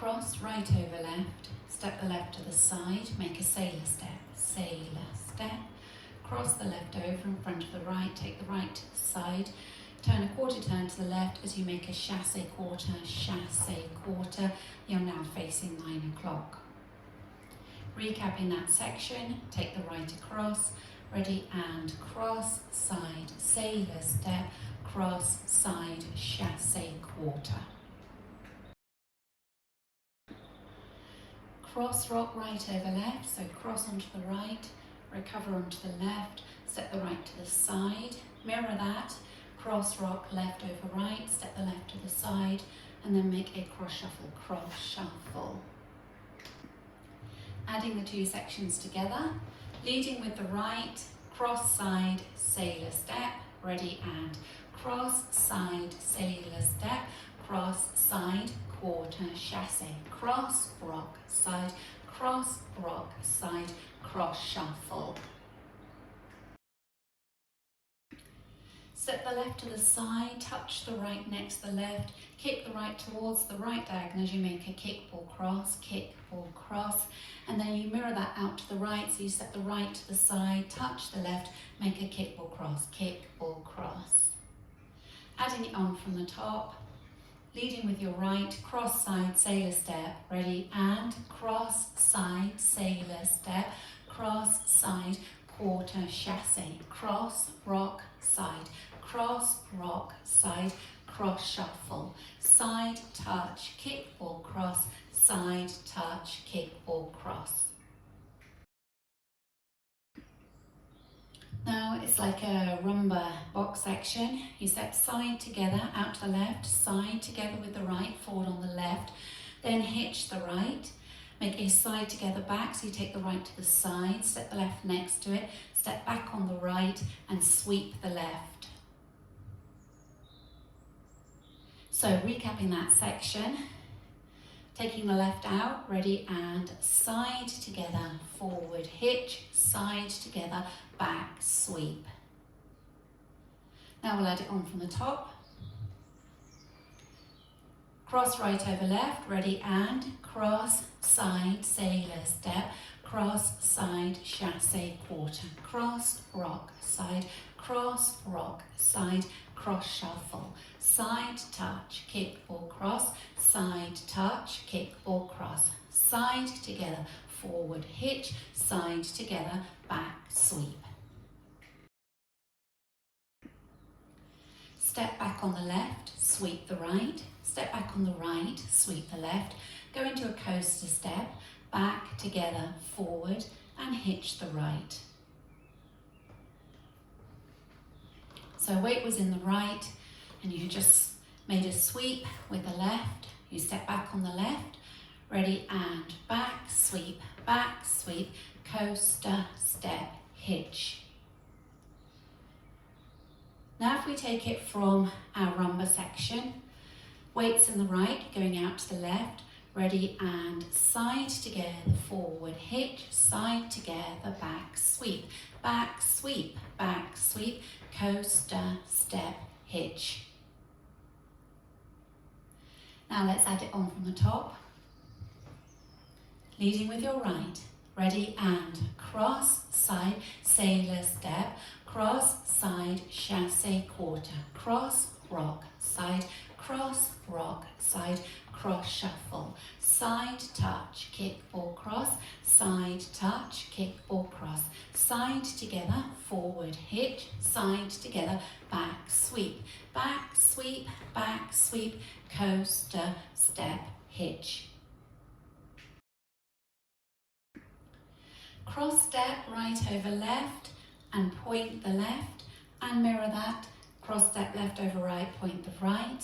cross, right over left, step the left to the side, make a sailor step, cross the left over in front of the right, take the right to the side, turn a quarter turn to the left as you make a chasse quarter, you're now facing 9 o'clock. Recapping that section, take the right across, ready and cross, side, sailor step, cross, side, chasse quarter. Cross rock right over left, so cross onto the right, recover onto the left, step the right to the side, mirror that, cross rock left over right, step the left to the side, and then make a cross shuffle. Adding the two sections together, leading with the right, cross side, sailor step, ready and cross side, sailor step, cross side, quarter chasse, cross rock side, cross rock side, cross shuffle. Step the left to the side, touch the right next to the left, kick the right towards the right diagonal as you make a kick, ball, cross, and then you mirror that out to the right, so you step the right to the side, touch the left, make a kick, ball, cross. Adding it on from the top, leading with your right, cross side, sailor step, ready and cross side, sailor step, cross side, quarter chasse, cross rock side, cross rock side, cross shuffle, side touch, kick, ball, cross, side touch, kick, ball, cross. Now it's like a rumba box section. You step side together, out to the left, side together with the right, forward on the left, then hitch the right, make a side together back, so you take the right to the side, step the left next to it, step back on the right and sweep the left. So recapping that section, taking the left out, ready and side together, forward, hitch, side together, back, sweep. Now we'll add it on from the top. Cross right over left, ready and cross, side, sailor step, cross, side, chasse quarter, cross, rock, side, cross, rock, side, cross shuffle, side touch, kick, ball, cross, side touch, kick, ball, cross, side together, forward, hitch, side together, back, sweep. Step back on the left, sweep the right, step back on the right, sweep the left, go into a coaster step, back together, forward, and hitch the right. So weight was in the right, and you just made a sweep with the left. You step back on the left, ready and back, sweep, coaster, step, hitch. Now if we take it from our rumba section, weights in the right, going out to the left, ready and side together, forward, hitch, side together, back, sweep, coaster, step, hitch. Now let's add it on from the top. Leading with your right, ready and cross, side, sailor step, cross, side, chasse quarter, cross, rock, side, cross, shuffle, side touch, kick, ball, cross, side touch, kick, ball, cross, side together, forward, hitch, side together, back, sweep, coaster, step, hitch. Cross step right over left and point the left, and mirror that, cross step left over right, point the right.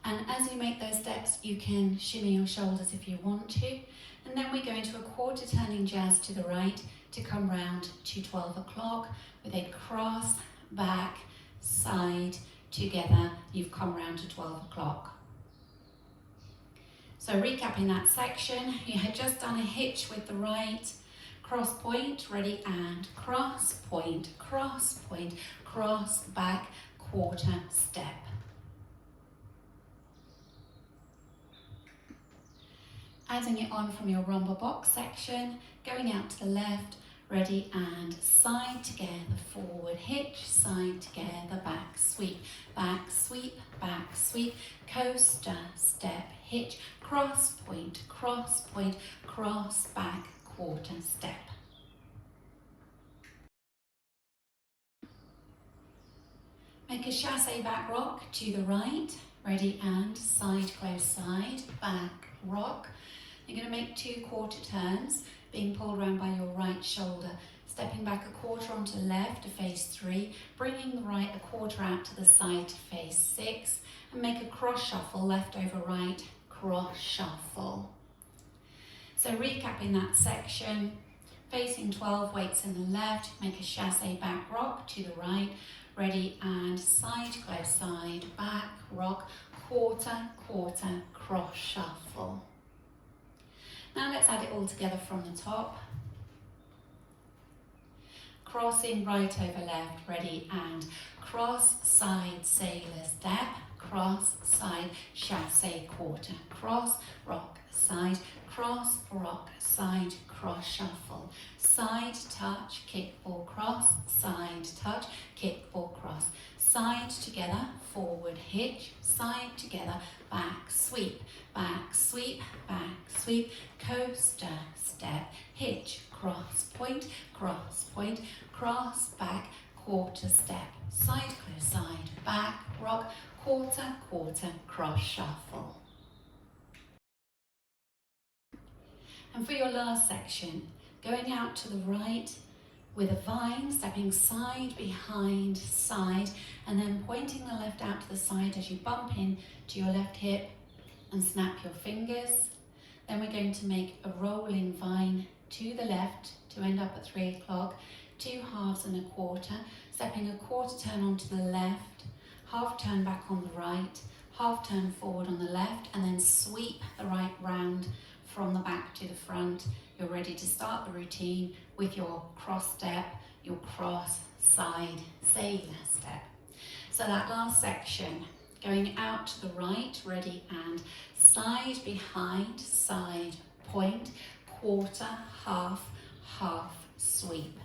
And as you make those steps, you can shimmy your shoulders if you want to. And then we go into a quarter turning jazz to the right to come round to 12 o'clock with a cross, back, side, together. You've come round to 12 o'clock. So recapping that section, you had just done a hitch with the right, cross point, ready and cross point, cross, back, quarter, step. Adding it on from your rumba box section, going out to the left, ready, and side together, forward hitch, side together, back sweep, coaster, step, hitch, cross point, cross, back, quarter, step. Make a chassé back rock to the right, ready, and side, close side, back, rock. You're going to make 2 quarter turns, being pulled around by your right shoulder, stepping back a quarter onto the left to face 3, bringing the right a quarter out to the side to face 6, and make a cross shuffle, left over right, cross shuffle. So recapping that section, facing 12, weights in the left, make a chassé back rock to the right, ready, and side, close side, back, rock, quarter, cross shuffle. Now let's add it all together from the top. Crossing right over left, ready, and cross, side, sailor step, cross, side, chassé, quarter, cross, rock, side, cross, rock, side, cross shuffle, side, touch, kick, ball, cross, side, touch, kick, ball, cross, side together, forward hitch, side together, back sweep, coaster, step, hitch, cross point, cross, back, quarter step, side, close side, back, rock, quarter, cross shuffle. And for your last section, going out to the right with a vine, stepping side, behind, side, and then pointing the left out to the side as you bump in to your left hip and snap your fingers. Then we're going to make a rolling vine to the left to end up at 3 o'clock, 2 halves and a quarter, stepping a quarter turn onto the left, half turn back on the right, half turn forward on the left, and then sweep the right round from the back to the front. You're ready to start the routine with your cross step, your cross, side, sailor step. So that last section, going out to the right, ready, and side, behind, side, point, quarter, half, sweep.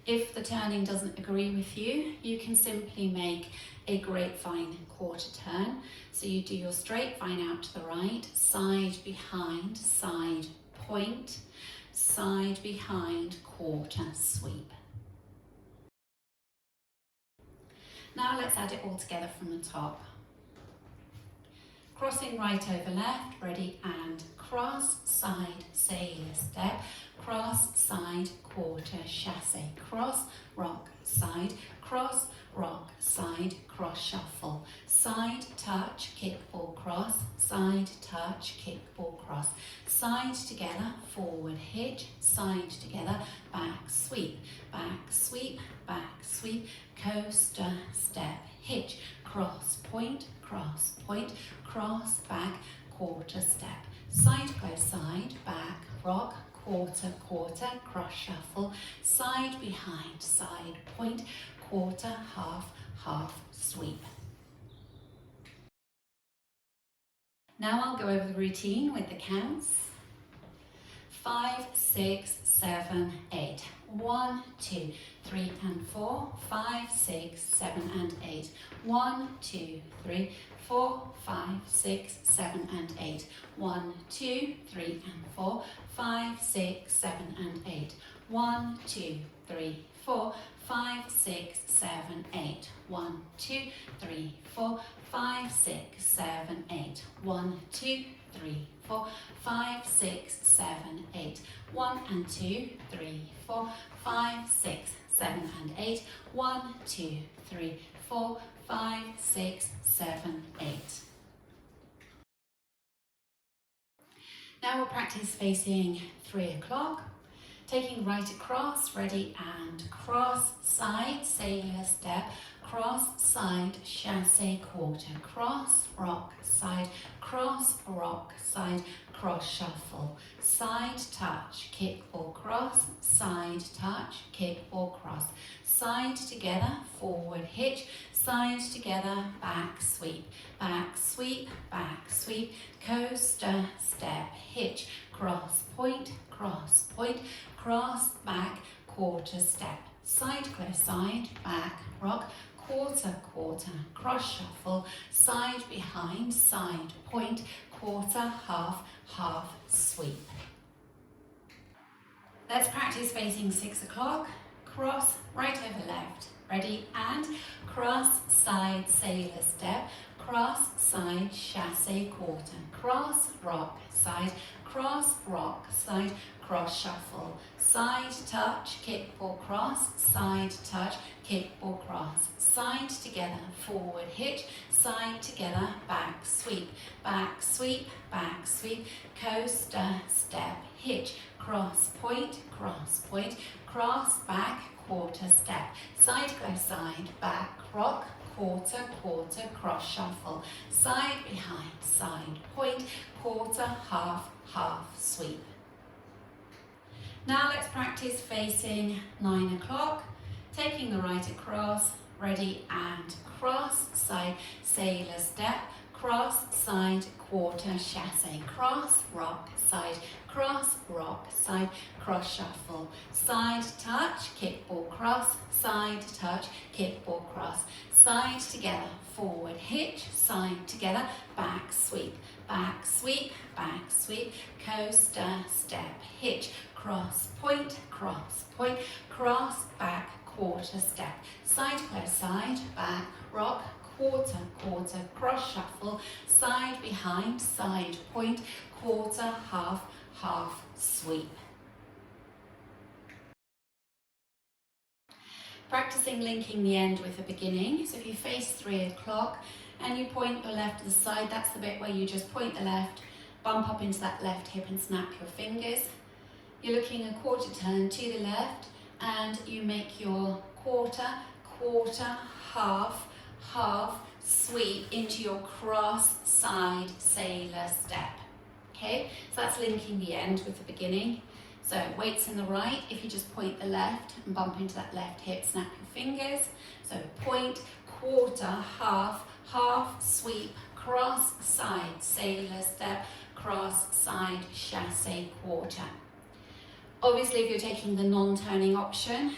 If the turning doesn't agree with you, you can simply make a grapevine quarter turn. So you do your straight vine out to the right, side, behind, side, point, side, behind, quarter, sweep. Now let's add it all together from the top. Crossing right over left, ready, and cross, side, sailor step, cross, side, quarter, chassé, cross, rock, side, cross, rock, side, cross shuffle, side, touch, kick, ball, cross, side, touch, kick, ball, cross, side together, forward hitch, side together, back sweep, coaster, step, hitch, cross, back, quarter step, side, close side, back, rock, quarter, cross shuffle, side, behind, side, point, quarter, half, sweep. Now I'll go over the routine with the counts. 5, 6, 7, 8. 1, 2, 3 and 4, 5, 6, 7 and 8. 1, 2, 3, 4, 5, 6, 7 and 8. 1, 2, 3 and 4, 5, 6, 7 and 8. 1, 2, 3, 4, 5, 6, 7, 8. 1, 2, 3, 4, 5, 6, 7, 8. 1, 2, 3, 4, 5, 6, 7, 8. 1 and 2, 3, 4, 5, 6, 7 and 8. 1, 2, 3, 4, 5, 6, 7, 8. Now we'll practice facing 3 o'clock. Taking right across, ready, and cross, side, sailor step, cross, side, chassé, quarter, cross, rock, side, cross, rock, side, cross, shuffle, side, touch, kickball, cross, side, touch, kickball, cross, side together, forward, hitch, side together, back, sweep, coaster, step, hitch, cross, point, cross, back, quarter, step, side, close, side, back, rock, quarter, cross, shuffle, side, behind, side, point, quarter, half, sweep. Let's practice facing 6 o'clock, cross, right over left. Ready? And cross, side, sailor step, cross, side, chassé, quarter, cross, rock, side, cross, rock, side, cross, shuffle, side, touch, kickball, cross, side, touch, kickball, cross, side together, forward, hitch, side together, back, sweep, coaster, step, hitch, cross, point, cross, back, quarter, step, side, close, side, back, rock, quarter, cross, shuffle, side, behind, side, point, quarter, half, sweep. Now let's practice facing 9 o'clock, taking the right across, ready, and cross, side, sailor step, cross, side, quarter, chassé, cross, rock, side, cross, rock, side, cross, shuffle, side, touch, kickball, cross, side, touch, kickball, cross, side together, forward, hitch, side together, back, sweep, coaster, step, hitch, cross, point, cross, back, quarter, step, side, close, side, back, rock, quarter, cross, shuffle, side, behind, side, point, quarter, half, sweep. Practicing linking the end with the beginning. So if you face 3 o'clock and you point your left to the side, that's the bit where you just point the left, bump up into that left hip and snap your fingers. You're looking a quarter turn to the left and you make your quarter, half, sweep into your cross, side, sailor step. Okay, so that's linking the end with the beginning. So weights in the right, if you just point the left and bump into that left hip, snap your fingers. So point, quarter, half, sweep, cross, side, sailor step, cross, side, chassé, quarter. Obviously, if you're taking the non-turning option,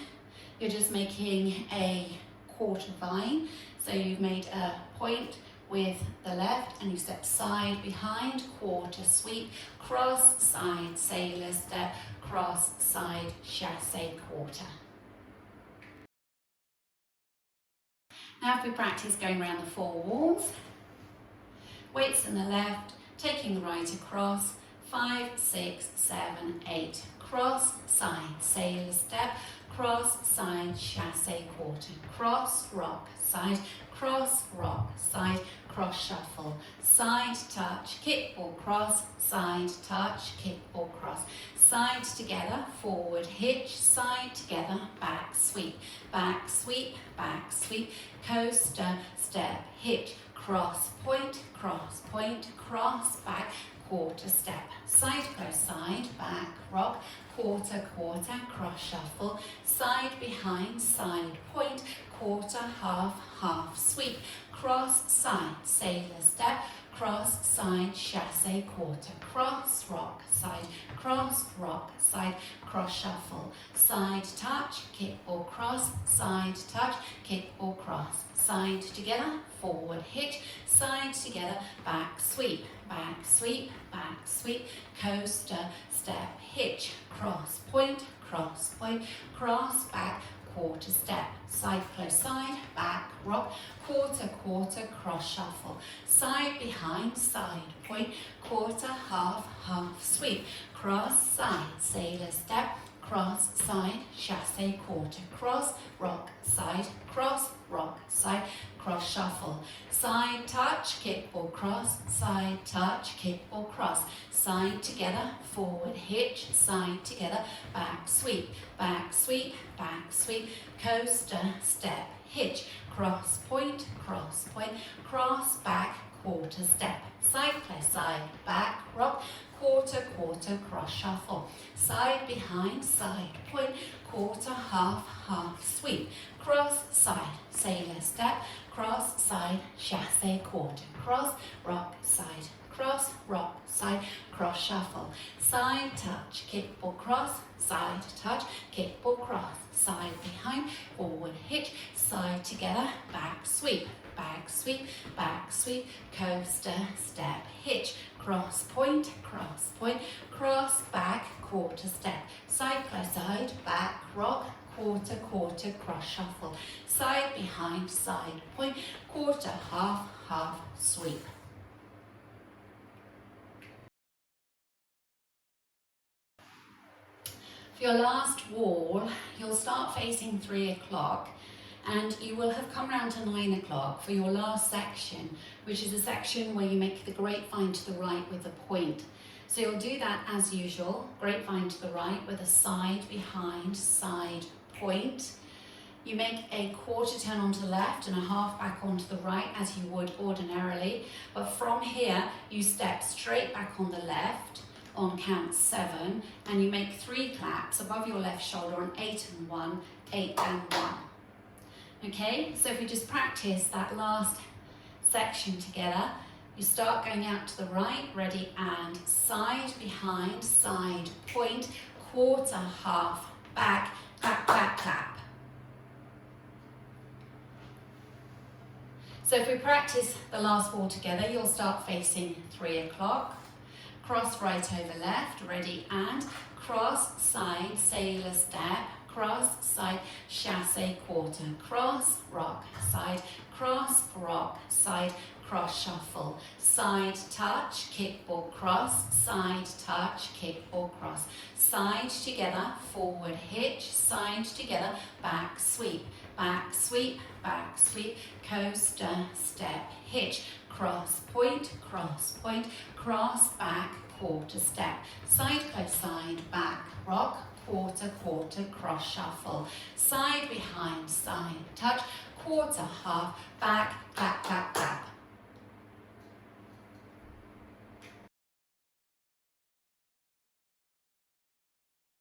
you're just making a quarter vine. So you've made a point with the left and you step side, behind, quarter, sweep, cross, side, sailor step, cross, side, chassé, quarter. Now if we practice going around the 4 walls, weights in the left, taking the right across, 5, 6, 7, 8, cross, side, sailor step, cross, side, chassé, quarter, cross, rock, side, cross, rock, side, cross, shuffle, side, touch, kickball, cross, side, touch, kickball, cross, side together, forward, hitch, side together, back, sweep, coaster, step, hitch, cross, point, cross, back, quarter, step, side, close, side, back, rock, quarter, cross, shuffle, side, behind, side, point, quarter, half, sweep, cross, side, sailor step, cross, side, chassé, quarter, cross, rock, side, cross, shuffle, side, touch, kickball, cross, side, touch, kickball, cross, side together, forward, hitch, side together, back, sweep, coaster, step, hitch, cross, point, cross, back, quarter, step, side, close, side, back, rock, quarter, cross, shuffle, side, behind, side, point, quarter, half, sweep, cross, side, sailor step, cross, side, chassé, quarter, cross, rock, side, cross, rock, side, cross, shuffle, side, touch, kickball, cross, side, touch, kickball, cross, side together, forward, hitch, side together, back, sweep, coaster, step, hitch, cross, point, cross, back, quarter step, side play, side, back, rock, quarter, cross shuffle, side, behind, side, point, quarter, half, sweep, cross, side, sailor step, cross, side, chassé, quarter, cross, rock, side, cross, rock, side, cross shuffle, side touch, kickball cross, side touch, kickball cross, side behind, forward hitch, side together, back sweep, coaster, step, hitch, cross point, cross, back, quarter step, side play, side, back, rock, quarter, cross shuffle, side behind, side point, quarter, half, sweep. For your last wall, you'll start facing 3 o'clock and you will have come round to 9 o'clock for your last section, which is a section where you make the grapevine to the right with a point. So you'll do that as usual, grapevine to the right with a side behind, side point. You make a quarter turn onto the left and a half back onto the right as you would ordinarily, but from here you step straight back on the left on count 7 and you make 3 claps above your left shoulder on 8 and 1, 8 and 1. Okay, so if we just practice that last section together, you start going out to the right, ready, and side, behind, side, point, quarter, half, back, clap, clap, clap. So if we practice the last wall together, you'll start facing 3 o'clock, cross right over left, ready, and cross, side, sailor step, cross, side, chassé, quarter, cross, rock, side, cross, rock, side, cross shuffle, side touch, kickball cross, side touch, kickball cross, side together, forward hitch, side together, back sweep, coaster, step, hitch, cross point, cross, back, quarter step, side close, side, back, rock, quarter, cross shuffle, side behind, side touch, quarter, half, back, clap, clap, clap.